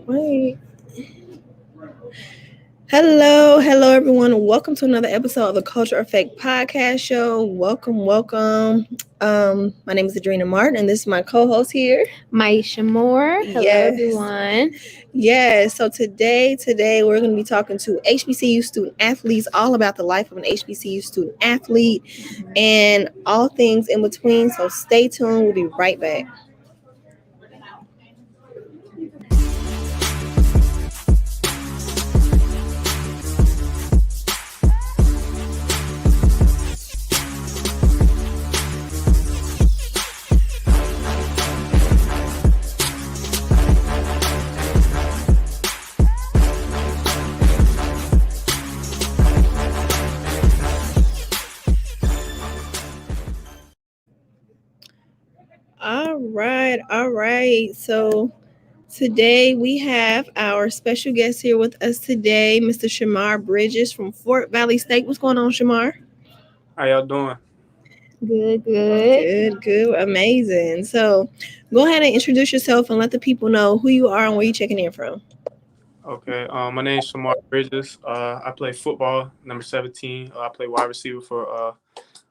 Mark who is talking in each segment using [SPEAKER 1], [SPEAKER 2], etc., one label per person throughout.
[SPEAKER 1] Wait. Hello, everyone. Welcome to another episode of the Culture Effect Podcast Show. Welcome. My name is Adrena Martin, and this is my co-host here,
[SPEAKER 2] Maisha Moore. Hello, everyone.
[SPEAKER 1] Yes. So today we're going to be talking to HBCU student athletes, all about the life of an HBCU student athlete, and all things in between. So stay tuned. We'll be right back. All right. So today we have our special guest here with us today, Mr. Shamar Bridges from Fort Valley State. What's going on, Shamar?
[SPEAKER 3] How y'all doing?
[SPEAKER 1] Good. Amazing. So go ahead and introduce yourself and let the people know who you are and where you're checking in from.
[SPEAKER 3] Okay. My name is Shamar Bridges. I play football, number 17. I play wide receiver for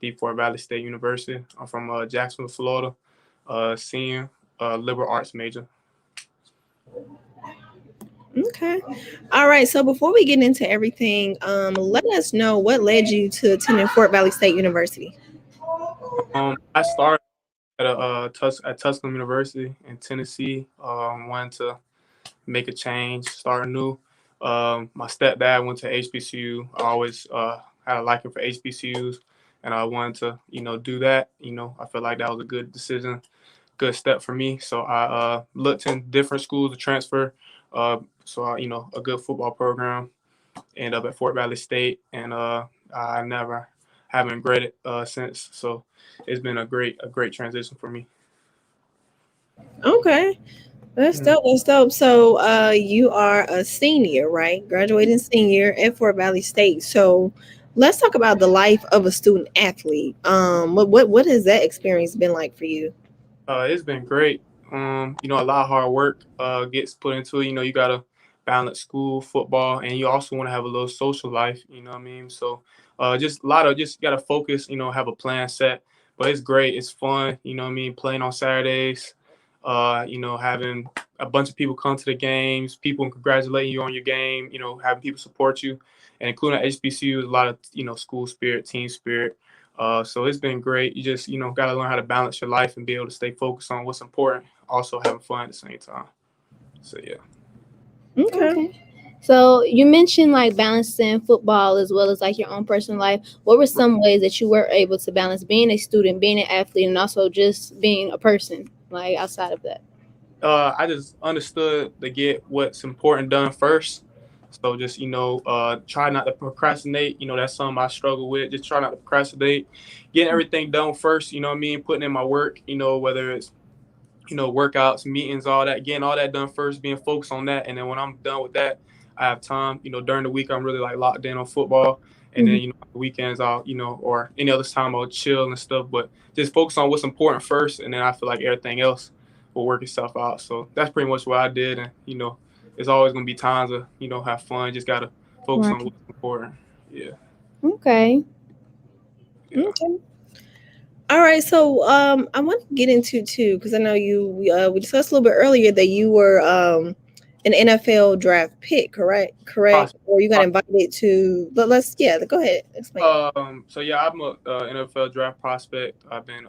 [SPEAKER 3] the Fort Valley State University. I'm from Jacksonville, Florida. Senior, liberal arts major.
[SPEAKER 1] Okay. All right. So before we get into everything, let us know what led you to attending Fort Valley State University.
[SPEAKER 3] I started at Tusculum University in Tennessee. Wanted to make a change, start new. My stepdad went to HBCU. I always had a liking for HBCUs, and I wanted to, do that. I feel like that was a good decision, good step for me. So I looked in different schools to transfer. A good football program. End up at Fort Valley State, and I never haven't regretted since. So it's been a great transition for me.
[SPEAKER 1] Okay. That's dope. So you are a senior, right? Graduating senior at Fort Valley State. So let's talk about the life of a student athlete. What has that experience been like for you?
[SPEAKER 3] It's been great. A lot of hard work gets put into it. You got to balance school, football, and you also want to have a little social life. You know what I mean? So just a lot of just got to focus. Have a plan set. But it's great. It's fun. You know what I mean? Playing on Saturdays. Having a bunch of people come to the games, people congratulating you on your game. Having people support you, and including HBCU, a lot of school spirit, team spirit. So it's been great. You just, got to learn how to balance your life and be able to stay focused on what's important, also having fun at the same time. So, yeah.
[SPEAKER 1] Okay.
[SPEAKER 2] So you mentioned like balancing football as well as like your own personal life. What were some ways that you were able to balance being a student, being an athlete, and also just being a person, like outside of that?
[SPEAKER 3] I just understood to get what's important done first. So just, try not to procrastinate. That's something I struggle with. Just try not to procrastinate. Getting everything done first, you know what I mean? Putting in my work, whether it's, workouts, meetings, all that. Getting all that done first, being focused on that. And then when I'm done with that, I have time. During the week, I'm really like locked in on football. And then, the weekends I'll, or any other time I'll chill and stuff. But just focus on what's important first. And then I feel like everything else will work itself out. So that's pretty much what I did. And, there's always going to be times to, have fun. Just got to focus on what's important. Yeah.
[SPEAKER 2] Okay.
[SPEAKER 1] Okay. All right. So I want to get into too, because I know we discussed a little bit earlier that you were an NFL draft pick, correct? Or you got invited to, but go ahead. Explain.
[SPEAKER 3] I'm a NFL draft prospect. I've been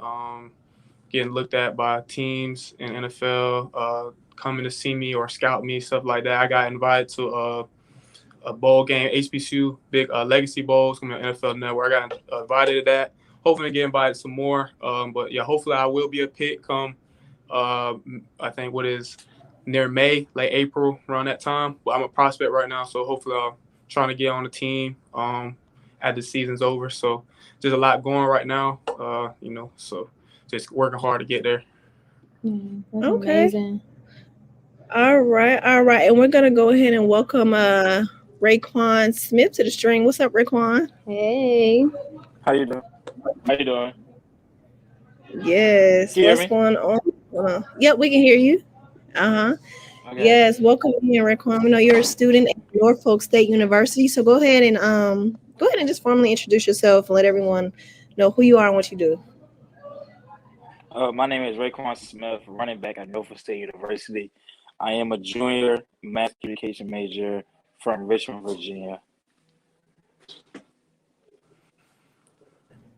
[SPEAKER 3] getting looked at by teams in NFL, coming to see me or scout me, stuff like that. I got invited to a bowl game, HBCU, big Legacy Bowls from the NFL Network. I got invited to that. Hopefully, get invited some more. But yeah, hopefully, I will be a pick come. I think what is near May, late April, around that time. But I'm a prospect right now, so hopefully, I'm trying to get on the team as the season's over. So there's a lot going right now. So just working hard to get there.
[SPEAKER 1] Okay. Amazing. All right. And we're gonna go ahead and welcome Rayquan Smith to the string. What's up, Rayquan?
[SPEAKER 2] Hey.
[SPEAKER 4] How you doing?
[SPEAKER 1] Yes. What's going on? Yep, we can hear you. Uh-huh.
[SPEAKER 4] Okay.
[SPEAKER 1] Yes, welcome in, Rayquan. I know you're a student at Norfolk State University, so go ahead and just formally introduce yourself and let everyone know who you are and what you do.
[SPEAKER 4] My name is Rayquan Smith, running back at Norfolk State University. I am a junior math education major from Richmond, Virginia.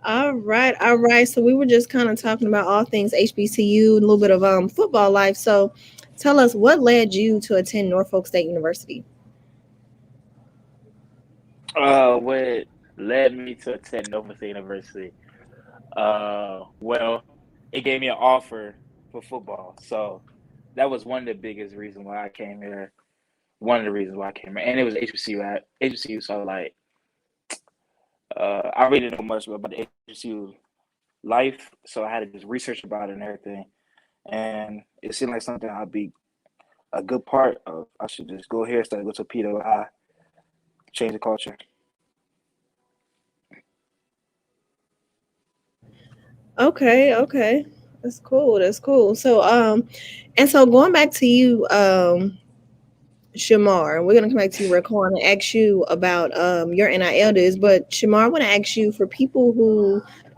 [SPEAKER 1] All right, all right. So we were just kind of talking about all things HBCU and a little bit of football life. So tell us what led you to attend Norfolk State University.
[SPEAKER 4] What led me to attend Norfolk State University? Well, it gave me an offer for football, so that was one of the biggest reasons why I came here. One of the reasons why I came here, and it was HBCU at HBCU. So like, I really didn't know much about the HBCU life, so I had to just research about it and everything. And it seemed like something I'd be a good part of. I should just go here, start go to Peter, I change the culture.
[SPEAKER 1] Okay, okay. That's cool. That's cool. So and so going back to you, Shamar, we're gonna come back to you, Raquan, and ask you about your NIL dues. But Shamar, I want to ask you for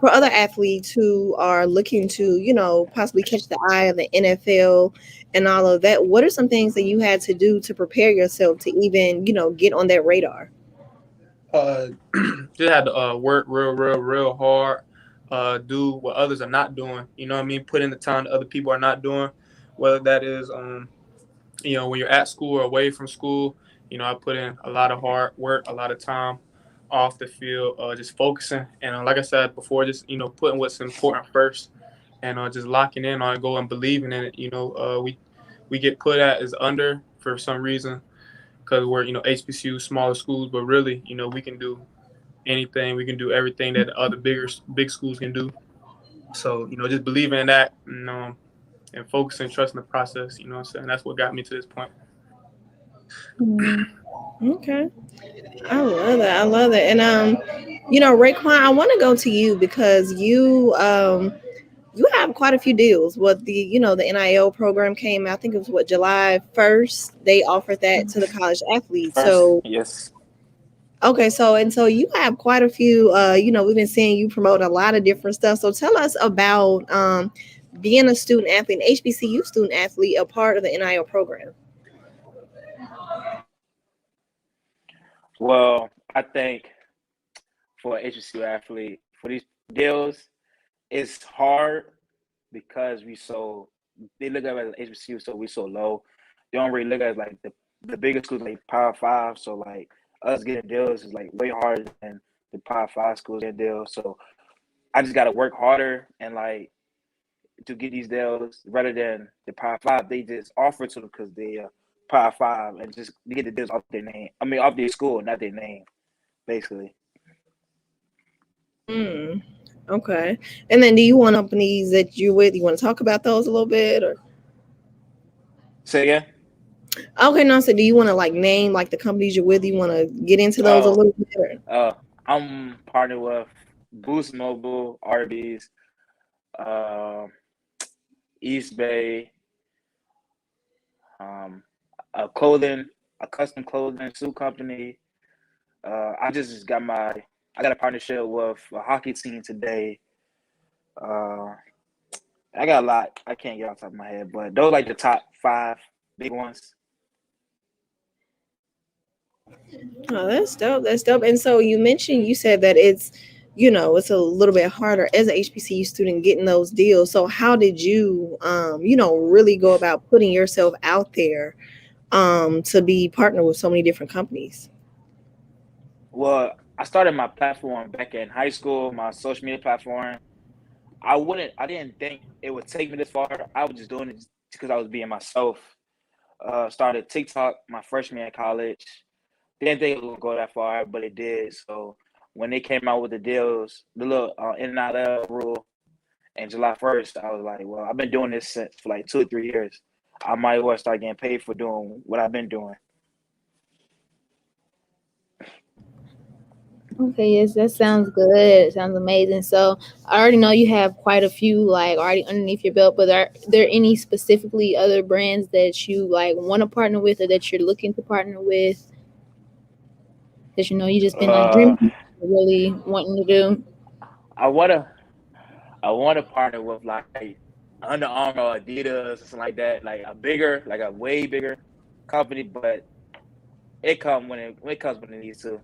[SPEAKER 1] other athletes who are looking to, possibly catch the eye of the NFL and all of that. What are some things that you had to do to prepare yourself to even, get on that radar?
[SPEAKER 3] Uh, just had to work real hard. Do what others are not doing. You know what I mean? Put in the time that other people are not doing. Whether that is when you're at school or away from school. I put in a lot of hard work, a lot of time off the field, just focusing. And like I said before, just, putting what's important first and just locking in on it, go and believing in it. We get put at as under for some reason because we're, HBCU, smaller schools, but really, we can do anything. We can do everything that the other big schools can do. So, just believing in that, and focusing, trusting the process, what I'm saying? That's what got me to this point.
[SPEAKER 1] Mm, okay. I love that. I love that. And Raekwon, I want to go to you because you have quite a few deals. What the NIL program came out, I think it was what July 1st. They offered that to the college athletes.
[SPEAKER 4] First,
[SPEAKER 1] So
[SPEAKER 4] yes.
[SPEAKER 1] okay, so you have quite a few. We've been seeing you promote a lot of different stuff. So tell us about being a student athlete, an HBCU student athlete, a part of the NIL program.
[SPEAKER 4] Well, I think for an HBCU athlete, for these deals, it's hard because they look at it as HBCU, so we so low. They don't really look at it like the biggest schools like Power Five. So like us getting deals is like way harder than the Power Five schools getting deals. So I just got to work harder and like to get these deals rather than the Power Five. They just offer to them because they Power Five and just get the deals off their name. I mean, off their school, not their name, basically.
[SPEAKER 1] Mm, okay. And then, do you want companies that you're with? You want to talk about those a little bit, or
[SPEAKER 4] Say again.
[SPEAKER 1] okay? No, so do you want to like name like the companies you're with? You want to get into those a
[SPEAKER 4] Oh,
[SPEAKER 1] little bit?
[SPEAKER 4] uh, I'm partnered with Boost Mobile, Arby's, uh, East Bay, um, a clothing, a custom clothing suit company. I got a partnership with a hockey team today. Uh, I got a lot. I can't get off the top of my head, but those are like the top five big ones.
[SPEAKER 1] Oh, that's dope. That's dope. And so you said that it's a little bit harder as an HBCU student getting those deals. So how did you, really go about putting yourself out there, to be partnered with so many different companies?
[SPEAKER 4] Well, I started my platform back in high school, my social media platform. I didn't think it would take me this far. I was just doing it because I was being myself. Started TikTok my freshman year in college. Didn't think it would go that far, but it did. So when they came out with the deals, the little NIL rule, and July 1st, I was like, well, I've been doing this since for like 2 or 3 years. I might as well start getting paid for doing what I've been doing.
[SPEAKER 2] Okay, yes, that sounds good. Sounds amazing. So I already know you have quite a few like already underneath your belt, but are there any specifically other brands that you like want to partner with or that you're looking to partner with that you just been like
[SPEAKER 4] Uh,
[SPEAKER 2] dreaming really wanting to do?
[SPEAKER 4] I wanna I wanna partner with like Under Armour or Adidas or something like that, like a way bigger company, but it comes when it needs to.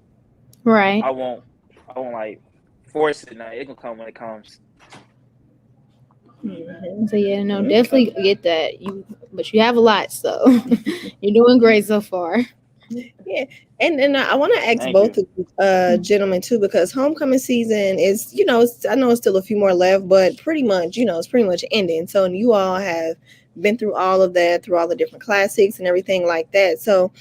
[SPEAKER 2] Right.
[SPEAKER 4] I won't I won't like force it now. It gonna come when it comes.
[SPEAKER 2] So yeah, no, definitely get that. But you have a lot, so you're doing great so far.
[SPEAKER 1] Yeah, and I want to ask
[SPEAKER 4] Thank
[SPEAKER 1] both
[SPEAKER 4] you.
[SPEAKER 1] of you, gentlemen too, because homecoming season is, I know it's still a few more left, but pretty much, it's pretty much ending. So you all have been through all of that, through all the different classics and everything like that. So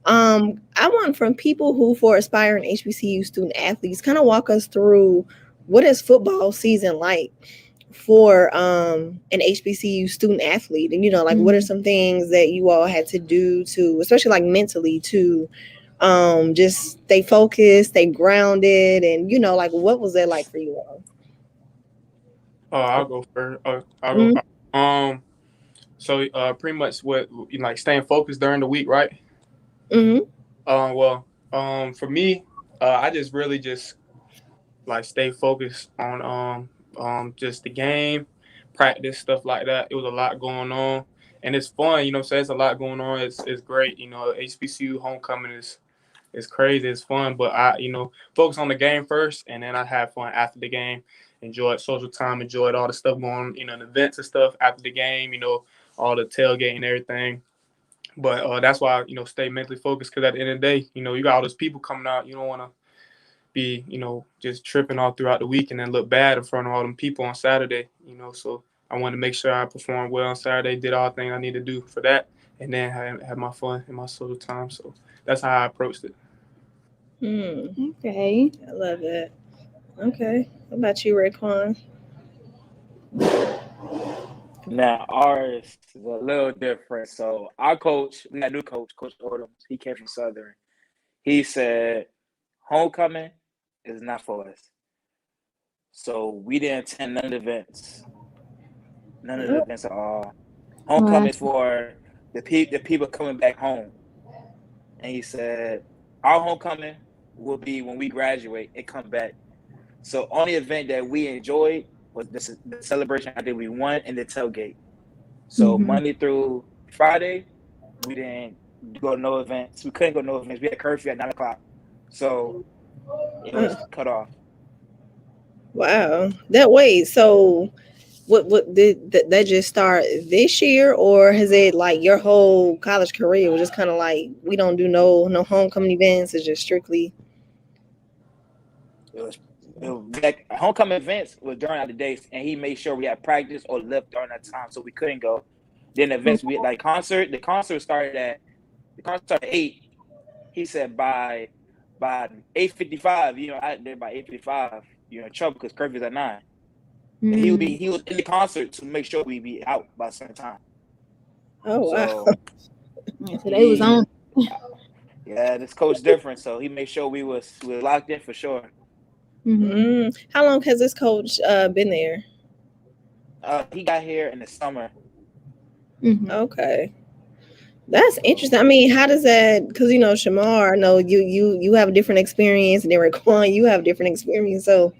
[SPEAKER 1] I want from people who for aspiring HBCU student athletes, kind of walk us through what is football season like for an HBCU student athlete, and like what are some things that you all had to do to, especially like mentally, to just stay focused, stay grounded, and like what was that like for you all?
[SPEAKER 3] I'll go first. I'll
[SPEAKER 1] Mm-hmm.
[SPEAKER 3] go. So pretty much what like staying focused during the week, right?
[SPEAKER 1] Mm-hmm.
[SPEAKER 3] Well, for me, I just really just like stay focused on just the game, practice, stuff like that. It was a lot going on, and it's fun. So it's a lot going on. It's great. HBCU homecoming is crazy. It's fun, but I focus on the game first, and then I have fun after the game. Enjoyed social time. Enjoyed all the stuff going. The events and stuff after the game. All the tailgate and everything. But that's why stay mentally focused, because at the end of the day, you got all those people coming out. You don't want to be just tripping all throughout the week and then look bad in front of all them people on Saturday. So I wanted to make sure I performed well on Saturday, did all the things I need to do for that, and then have my fun and my social time. So that's how I approached it.
[SPEAKER 2] Okay.
[SPEAKER 1] I love it. Okay, how about you, Rayquan?
[SPEAKER 4] Now ours is a little different. So our coach, we got a new coach, Coach Odom. He came from Southern. He said homecoming is not for us. So we didn't attend none of the
[SPEAKER 1] Oh,
[SPEAKER 4] events at all.
[SPEAKER 2] Wow.
[SPEAKER 4] Homecoming is for the people coming back home. And he said our homecoming will be when we graduate and come back. So only event that we enjoyed was the celebration I think we won and the tailgate. So
[SPEAKER 2] Mm-hmm.
[SPEAKER 4] Monday through Friday, we didn't go to no events. We couldn't go to no events. We had curfew at 9 o'clock, so it
[SPEAKER 1] uh,
[SPEAKER 4] was cut off.
[SPEAKER 1] wow. That way, so what did that just start this year, or has it like your whole college career was just kind of like we don't do no homecoming events? It's just strictly.
[SPEAKER 4] It was, like homecoming events was during the days, and he made sure we had practice or left during that time, so we couldn't go. Then events we like concert. The concert started at 8. He said by 8:55, out there by 8:55, you're in trouble because curfew's at 9. And
[SPEAKER 2] Mm.
[SPEAKER 4] he was in the concert to make sure we be out by a certain time.
[SPEAKER 1] Oh wow.
[SPEAKER 4] So
[SPEAKER 2] Yeah, so they was
[SPEAKER 4] he
[SPEAKER 2] on.
[SPEAKER 4] yeah, this coach different, so he made sure we were locked in for sure.
[SPEAKER 1] How long has this coach been there?
[SPEAKER 4] He got here in the summer.
[SPEAKER 1] Okay. That's interesting. I mean, how does that? Because Shamar, I know you have a different experience, and then Raquan, you have a different experience. So,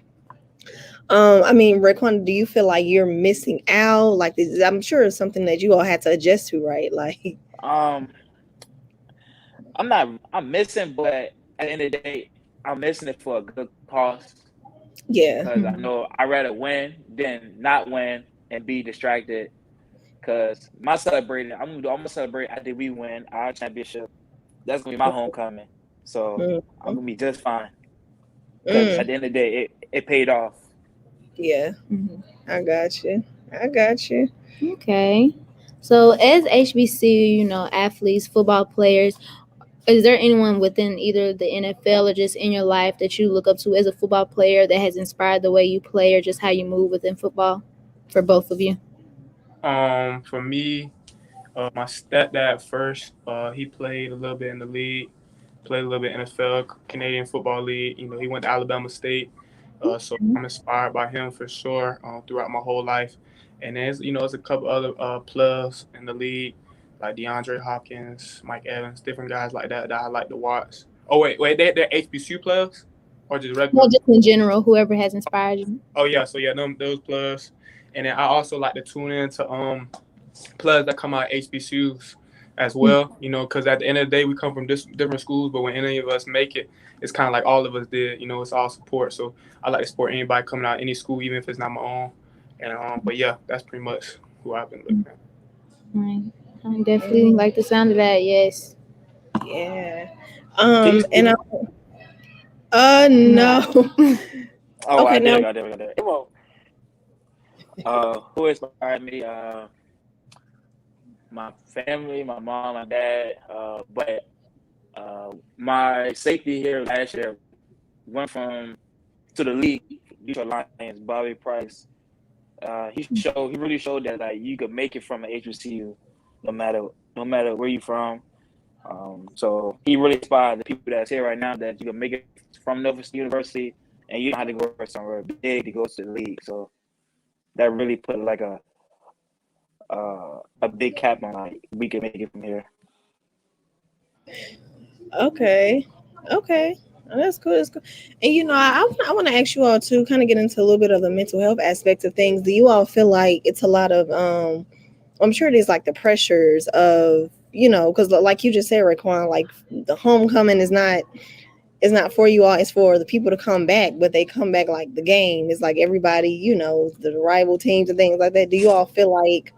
[SPEAKER 1] I mean, Raquan, do you feel like you're missing out? Like, I'm sure it's something that you all had to adjust to, right? Like,
[SPEAKER 4] Um, I'm missing, but at the end of the day, I'm missing it for a good cause
[SPEAKER 1] yeah.
[SPEAKER 4] because I know I'd rather win than not win and be distracted. Because my celebrating, I'm gonna celebrate after we win our championship. That's gonna be my homecoming. So I'm
[SPEAKER 1] Mm-hmm.
[SPEAKER 4] gonna be just fine. Because
[SPEAKER 1] Mm,
[SPEAKER 4] at the end of the day, it paid off.
[SPEAKER 1] yeah. I got you. I got you.
[SPEAKER 2] Okay. So as HBCU, athletes, football players, is there anyone within either the NFL or just in your life that you look up to as a football player that has inspired the way you play or just how you move within football for both of you?
[SPEAKER 3] For me, my stepdad first. He played a little bit in the league. played a little bit NFL, Canadian Football League. You know, he went to Alabama State. So I'm inspired by him for sure throughout my whole life. And there's, you know, there's a couple other players in the league like DeAndre Hopkins, Mike Evans, different guys like that I like to watch. Oh, wait, they're HBCU players or just regular?
[SPEAKER 2] Well, just in general, whoever has inspired you.
[SPEAKER 3] Oh, yeah. So, yeah, those players. And then I also like to tune in to players that come out of HBCUs as well, you know, because at the end of the day, we come from different schools, but when any of us make it, it's kind of like all of us did, you know, it's all support. So I like to support anybody coming out of any school, even if it's not my own. And but yeah, that's pretty much who I've been looking at.
[SPEAKER 2] Right. I definitely like the sound of that. Yes.
[SPEAKER 1] Yeah.
[SPEAKER 4] Can you
[SPEAKER 1] And no.
[SPEAKER 4] Oh,
[SPEAKER 1] Okay, now.
[SPEAKER 4] there we go. Well, who inspired me? My family, my mom, my dad. But my safety here last year went to the league, Detroit Lions, Bobby Price. He really showed that like you could make it from an HBCU, no matter where you're from. So he really inspired the people that's here right now that you can make it from Nova State University and you don't have to go somewhere big to go to the league. So that really put like a big cap on like we can make it from here.
[SPEAKER 1] Okay. Okay. Oh, that's cool. That's cool. And you know, I want to ask you all to kind of get into a little bit of the mental health aspect of things. Do you all feel like it's a lot of I'm sure it is like the pressures of, you know, because like you just said, Rayquan, like the homecoming is not for you all, it's for the people to come back, but they come back like the game. It's like everybody, you know, the rival teams and things like that. Do you all feel like,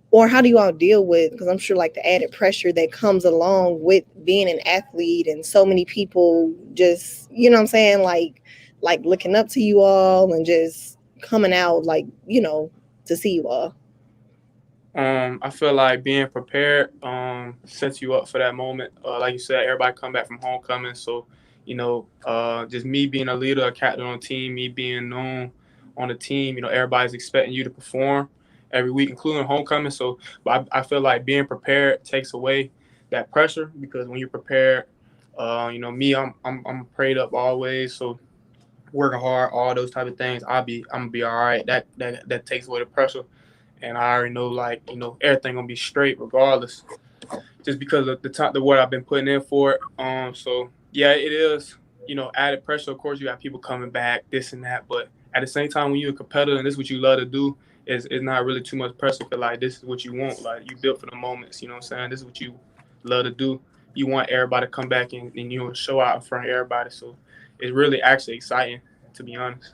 [SPEAKER 1] or how do you all deal with, because I'm sure like the added pressure that comes along with being an athlete and so many people just, you know what I'm saying, like looking up to you all and just coming out like, you know, to see you all.
[SPEAKER 3] I feel like being prepared sets you up for that moment. Like you said, everybody come back from homecoming, so you know, just me being a leader, a captain on the team, me being known on the team, you know, everybody's expecting you to perform every week, including homecoming. So, but I feel like being prepared takes away that pressure because when you're prepared, you know, me, I'm prayed up always, so working hard, all those type of things, I'm gonna be all right. That takes away the pressure and I already know like you know everything gonna be straight regardless, just because of the work I've been putting in for it. So yeah, it is you know added pressure. Of course, you got people coming back, this and that, but at the same time, when you're a competitor and this is what you love to do, it's not really too much pressure. Cause like this is what you want. Like you built for the moments. You know what I'm saying? This is what you love to do. You want everybody to come back and you know show out in front of everybody. So it's really actually exciting, to be honest.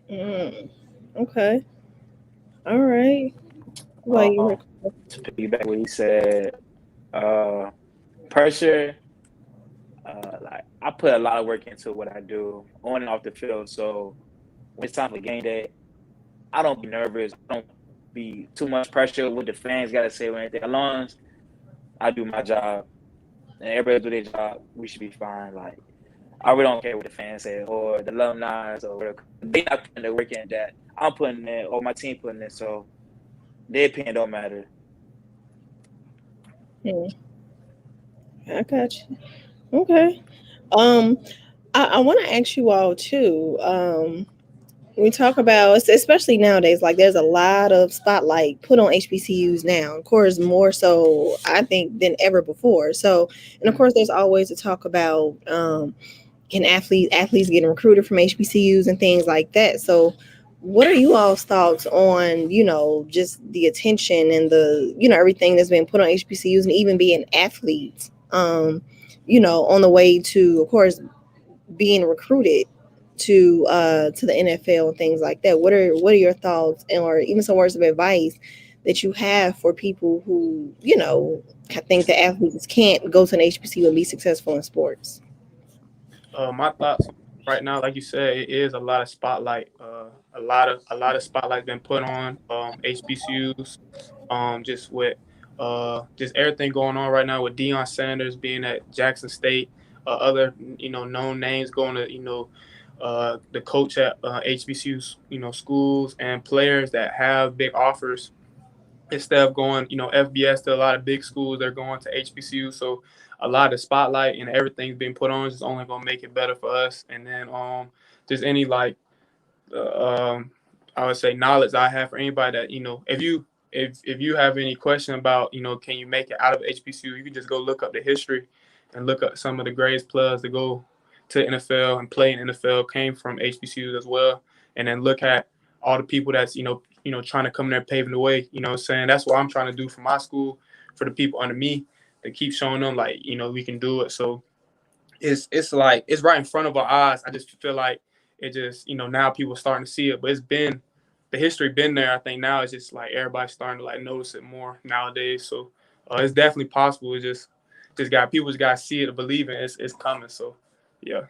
[SPEAKER 1] Okay. All right. Like you
[SPEAKER 4] To piggyback what he said, pressure. Like I put a lot of work into what I do on and off the field. So when it's time for game day, I don't be nervous. I don't be too much pressure what the fans got to say or anything. As long as I do my job and everybody do their job, we should be fine. Like I really don't care what the fans say or the alumni or whatever. They not putting the work in that I'm putting in or my team putting in. So their opinion don't matter.
[SPEAKER 1] I got you. Okay. Um, I want to ask you all too. We talk about, especially nowadays, like there's a lot of spotlight put on HBCUs now. Of course, more so I think than ever before. So, and of course, there's always a talk about can athletes getting recruited from HBCUs and things like that. So, what are you all's thoughts on, you know, just the attention and the, you know, everything that's been put on HBCUs and even being athletes, you know, on the way to, of course, being recruited to the NFL and things like that. What are your thoughts or even some words of advice that you have for people who, you know, think that athletes can't go to an HBCU and be successful in sports?
[SPEAKER 3] My thoughts right now, like you said, it is a lot of spotlight. A lot of spotlight been put on HBCUs. Just with just everything going on right now with Deion Sanders being at Jackson State, other you know known names going to you know the coach at HBCUs, you know schools and players that have big offers instead of going, FBS to a lot of big schools, they're going to HBCU. So a lot of spotlight and everything's being put on is only gonna make it better for us. And then just any like um, I would say knowledge I have for anybody that if you have any question about can you make it out of HBCU, you can just go look up the history and look up some of the greatest players to go to NFL and play in NFL came from HBCUs as well, and then look at all the people that's trying to come there paving the way. You know what I'm saying? That's what I'm trying to do for my school, for the people under me, to keep showing them like we can do it. So it's like it's right in front of our eyes. I just feel like it just now people starting to see it, but it's been the history been there. I think now it's just like everybody's starting to like notice it more nowadays. So it's definitely possible. It's just got people just got to see it and believe it. It's coming. So yeah.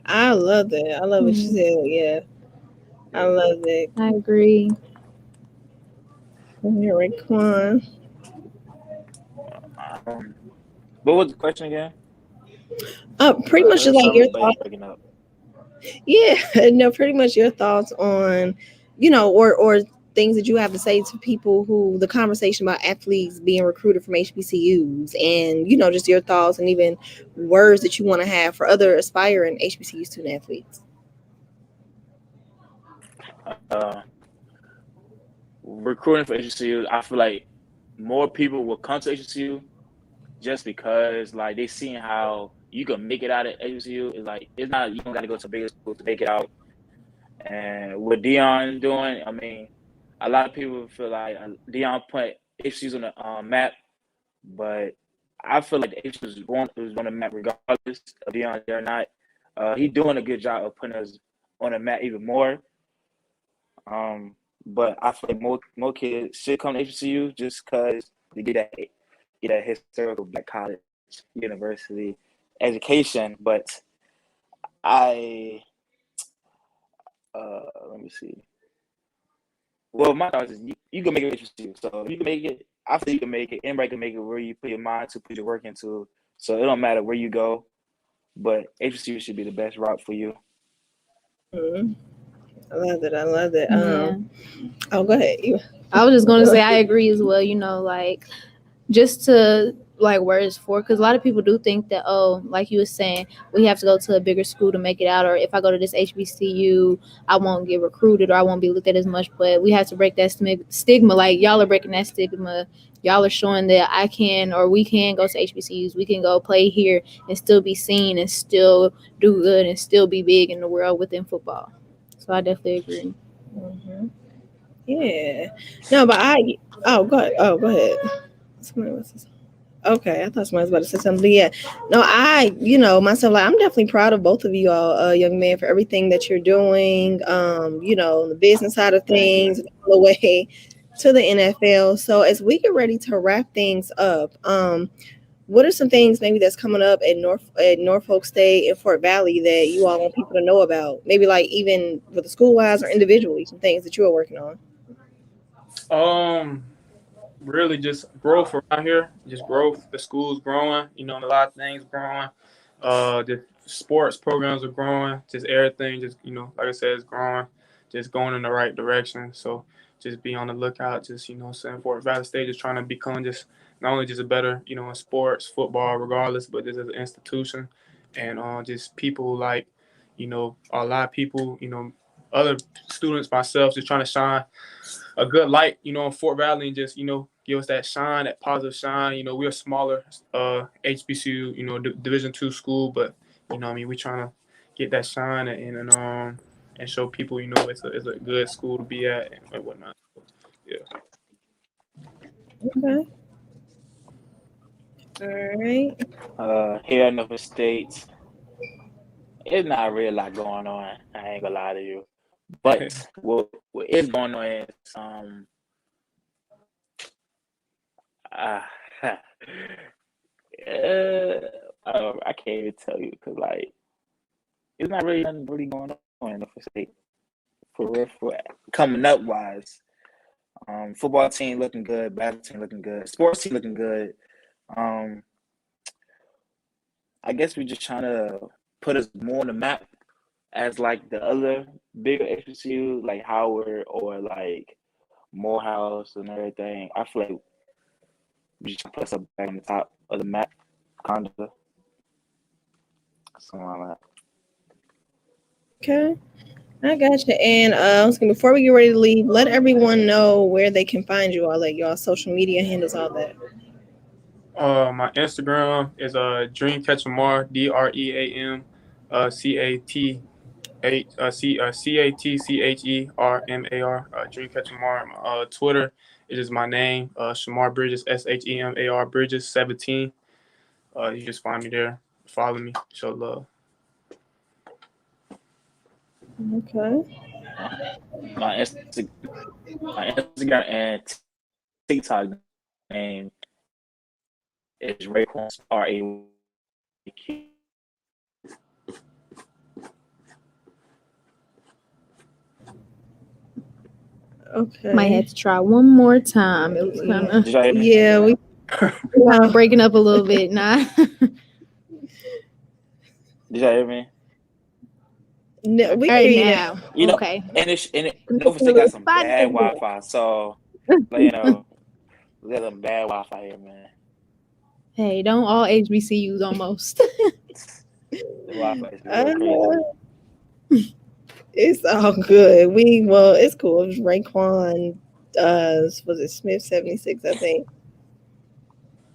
[SPEAKER 1] I love that. I love what you said. Yeah, I love it.
[SPEAKER 2] I agree.
[SPEAKER 1] You're Rayquan.
[SPEAKER 4] What was the question again?
[SPEAKER 1] Pretty much just like your thoughts.
[SPEAKER 4] Breaking up.
[SPEAKER 1] Yeah, no, pretty much your thoughts on, or things that you have to say to people who the conversation about athletes being recruited from HBCUs, and just your thoughts and even words that you want to have for other aspiring HBCU student athletes.
[SPEAKER 4] Recruiting for HBCU, I feel like more people will come to HBCU just because like they seeing how you can make it out of HBCU. It's like it's not you don't got to go to a bigger school to make it out. And what Deion doing, I mean, a lot of people feel like Deion put HBCUs on the map, but I feel like the HBCUs was on the map regardless of Deion or not. He's doing a good job of putting us on the map even more. But I feel like more kids should come to HBCU just because they get that historical black college university education. But let me see. Well, my thought is you can make it HBCU. So you can make it. I feel you can make it. Anybody can make it where you put your mind to, put your work into. So it don't matter where you go, but HBCU should be the best route for you.
[SPEAKER 1] Mm-hmm. I love it. I love it.
[SPEAKER 2] Yeah.
[SPEAKER 1] Oh, go ahead.
[SPEAKER 2] I was just going to say I agree as well. Like just to like where it's for, because a lot of people do think that, oh, like you were saying, we have to go to a bigger school to make it out, or if I go to this HBCU I won't get recruited or I won't be looked at as much. But we have to break that stigma. Like y'all are breaking that stigma. Y'all are showing that I can, or we can go to HBCUs, we can go play here and still be seen and still do good and still be big in the world within football. So I definitely agree.
[SPEAKER 1] Mm-hmm. Yeah. No, but go ahead. Oh, go ahead. Somebody wants to say. Okay, I thought somebody was about to say something. But yeah, no, myself, like, I'm definitely proud of both of you all, young men, for everything that you're doing. The business side of things, all the way to the NFL. So as we get ready to wrap things up, what are some things maybe that's coming up at Norfolk State and Fort Valley that you all want people to know about? Maybe like even with the school wise or individually, some things that you are working on.
[SPEAKER 3] Really just growth around here. Just growth. The school's growing. A lot of things growing. The sports programs are growing. Just everything. Just like I said, it's growing. Just going in the right direction. So just be on the lookout. Just saying Fort Valley State is trying to become just not only just a better in sports, football, regardless, but just as an institution, and just people like a lot of people other students, myself, just trying to shine a good light, in Fort Valley, and just give us that shine, that positive shine. We're a smaller HBCU, Division II school, but we're trying to get that shine and show people, it's a good school to be at and whatnot. Yeah.
[SPEAKER 1] Okay. All right.
[SPEAKER 4] Here at Norfolk State, it's not really a lot going on. I ain't gonna lie to you. But what is going on is I can't even tell you because like it's not really nothing really going on in Norfolk State for real. For coming up wise, football team looking good, basketball team looking good, sports team looking good. I guess we're just trying to put us more on the map as like the other bigger HBCU like Howard or like Morehouse and everything. I feel like we just put us up back on the top of the map, kind of something like that.
[SPEAKER 1] Okay. I got you. And before we get ready to leave, let everyone know where they can find you all, like y'all social media handles, all that.
[SPEAKER 3] My Instagram is Dreamcatchermar, DREAM CATCHERMAR, Dreamcatchermar. Twitter, it is my name, Shamar Bridges, SHEMAR Bridges 17. You just find me there, follow me, show love.
[SPEAKER 1] Okay.
[SPEAKER 4] My Instagram and TikTok name is Rayquan RAQ.
[SPEAKER 1] Okay.
[SPEAKER 2] Might have to try one more time. It was kind of
[SPEAKER 4] Did y'all hear me?
[SPEAKER 1] Yeah, we
[SPEAKER 2] kind of breaking up a little bit. Nah.
[SPEAKER 4] Did y'all hear me?
[SPEAKER 1] no, we
[SPEAKER 2] All
[SPEAKER 1] hear
[SPEAKER 2] right
[SPEAKER 1] you now.
[SPEAKER 2] now.
[SPEAKER 4] You know,
[SPEAKER 2] Okay.
[SPEAKER 4] and Nova State got some bad Wi-Fi, so like, we got some bad Wi-Fi here, man.
[SPEAKER 2] Hey, don't all HBCUs almost.
[SPEAKER 4] The Wi-Fi is real crazy.
[SPEAKER 1] It's all good. It's cool. It was Rayquan, was it Smith 76, I think.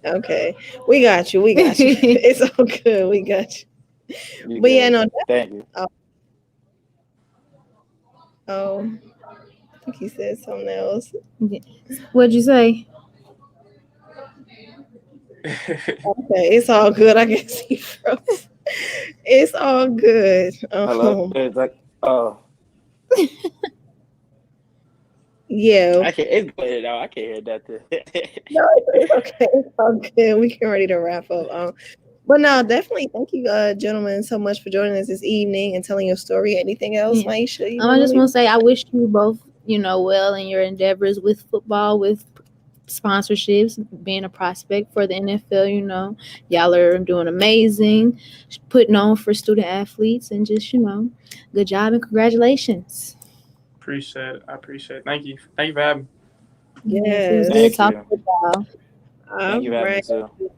[SPEAKER 1] Okay. We got you. It's all good. We got you.
[SPEAKER 4] You
[SPEAKER 1] But yeah,
[SPEAKER 4] good.
[SPEAKER 1] no.
[SPEAKER 4] Thank you.
[SPEAKER 1] Oh, I think he said something else.
[SPEAKER 2] What'd you say?
[SPEAKER 1] Okay, it's all good. I guess he froze. It's all good.
[SPEAKER 4] Hello. It's like, oh,
[SPEAKER 1] Yeah.
[SPEAKER 4] I can't. It's good now. I can't hear nothing.
[SPEAKER 1] No, it's okay. It's all good. We can ready to wrap up. But no, definitely thank you, gentlemen, so much for joining us this evening and telling your story. Anything else,
[SPEAKER 2] Yeah.
[SPEAKER 1] Maisha?
[SPEAKER 2] I just want to say I wish you both, well in your endeavors with football, with sponsorships, being a prospect for the NFL. Y'all are doing amazing, putting on for student athletes, and just good job and congratulations.
[SPEAKER 3] Appreciate it. I appreciate it. Thank you for having me.
[SPEAKER 2] Yes, it was
[SPEAKER 1] Yes.
[SPEAKER 2] good
[SPEAKER 4] Thank
[SPEAKER 2] talking
[SPEAKER 4] you.
[SPEAKER 2] with y'all.
[SPEAKER 1] All
[SPEAKER 4] Thank you for having me
[SPEAKER 1] right.
[SPEAKER 4] too.